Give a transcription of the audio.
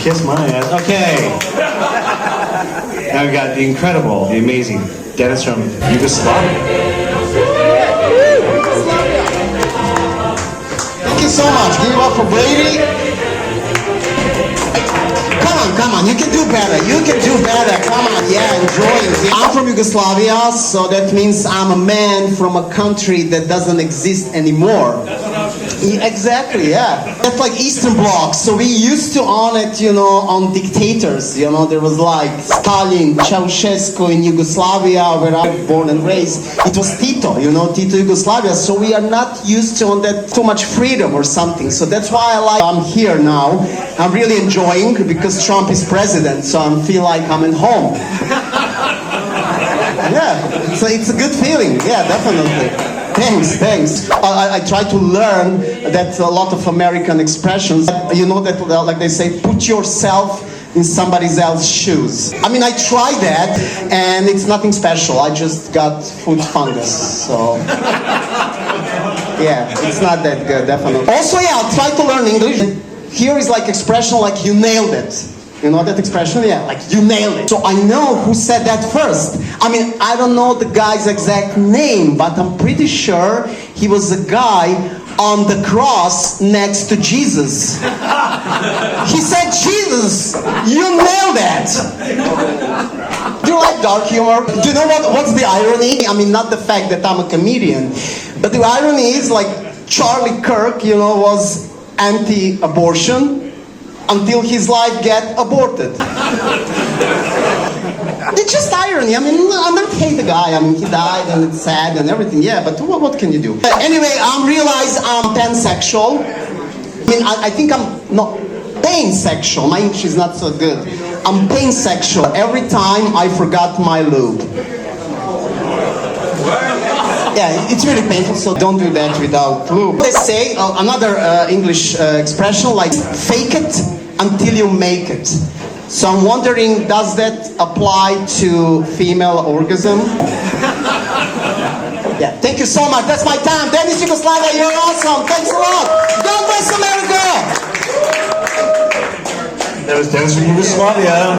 Kiss my ass. Okay. Now we got the incredible, the amazing Denis from Yugoslavia. Thank you so much. Give it up for Brady. Come on, you can do better. You can do better. Come on, yeah, enjoy it. I'm from Yugoslavia, so that means I'm a man from a country that doesn't exist anymore. Exactly, yeah. That's like Eastern Bloc. So we used to own it, on dictators. There was like Stalin, Ceausescu in Yugoslavia, where I was born and raised. It was Tito, Tito Yugoslavia. So we are not used to on that too much freedom or something. So that's why I'm here now. I'm really enjoying because Trump is president, so I feel like I'm at home. Yeah, so it's a good feeling. Yeah, definitely. Thanks. I try to learn that a lot of American expressions, that like they say, put yourself in somebody else's shoes. I mean, I tried that, and it's nothing special. I just got food fungus, so yeah, it's not that good, definitely. Also, yeah, I'll try to learn English. Here is like expression like you nailed it. You know that expression? Yeah, like you nailed it. So I know who said that first. I mean, I don't know the guy's exact name, but I'm pretty sure he was a guy on the cross next to Jesus. He said, Jesus, you nailed that. Do you like dark humor? Do you know what's the irony? I mean, not the fact that I'm a comedian, but the irony is like Charlie Kirk, was anti-abortion until his life get aborted. It's just irony. I mean, I'm not hate the guy. I mean, he died and it's sad and everything. Yeah, but what can you do? Anyway, I realize I'm pansexual. I mean, I think I'm not pansexual. My English is not so good. I'm pansexual. Every time I forgot my lube. Yeah, it's really painful, so don't do that without lube. They say another English expression like fake it until you make it. So I'm wondering, does that apply to female orgasm? Yeah, thank you so much. That's my time. Denis Yugoslavia, you're awesome. Thanks a lot. God bless America. That was Denis from Yugoslavia.